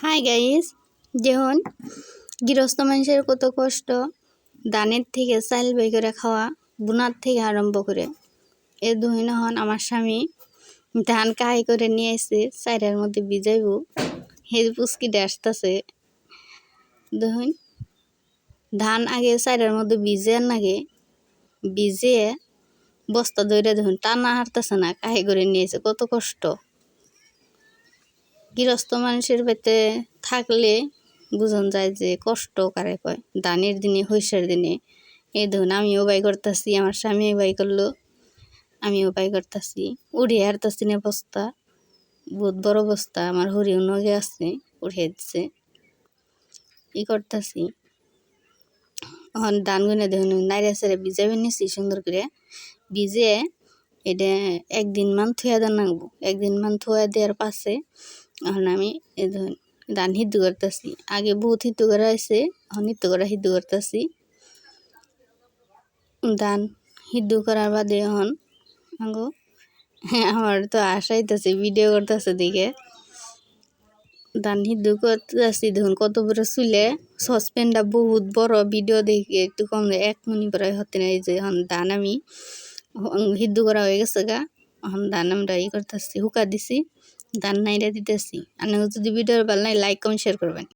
Hi guys, যেমন গৃহস্থ মানুষের কত কষ্ট, ধানের থেকে চাল বের করে খাওয়া, বুনার থেকে আরম্ভ করে এ দুহিন হন আমার স্বামী ধান কাহি করে নিয়ে এসে চাইরের মধ্যে ভিজাইব। হে পুচকিটা আসতেছে দেখুন, ধান আগে চাইরের মধ্যে ভিজে নাগে, ভিজিয়ে বস্তা ধরে দেখুন টানা হারতেছে না, কাহি করে নিয়েছে। কত কষ্ট গৃহস্থ মানুষের পেতে থাকলে বুঝন যায় যে কষ্ট কারে কয়। ধানের দিনে হৈসার দিনে এই ধরুন আমিও বাই করতেছি, আমার স্বামী বাই করলো, আমিও বাই করতেছি। উড়িয়ে হারতেছি না বস্তা, বহুত বড় বস্তা আমার হরিও নগে আছে, উড়িয়ে দিচ্ছে ই করতেছি। এখন ধান গুনে দেখুন নাইরে সাইরে ভিজাবে নিছি সুন্দর করে, ভিজে এটা একদিন মান থুয়া দেন নাগবো। একদিন মান থুয়া দেওয়ার পাশে এখন আমি এই ধরুন ধান সিদ্ধ করতেছি। আগে বহুত সিদ্ধ করা হয়েছে, এখন সিদ্ধ করা সিদ্ধ করতেছি। ধান সিদ্ধ করার বাদে এখন আগো আমার তো আশাইতেছে ভিডিও করতেছে দিকে ধান সিদ্ধ করতেছি। দেখুন কত বড় চুলে, সসপ্যানটা বহুত বড়, ভিডিও দেখে একটু কম 1 মিনিট প্রায় হতে নাই। যে এখন ধান আমি সিদ্ধ করা হয়ে গেছে গা, এখন ধান আমরা ই করতেছি, হুকা দিছি, ধান নাইরা দিতেছি। আর যদি ভিডিওর ভালো লাগে লাইক কমেন্ট শেয়ার করবেন।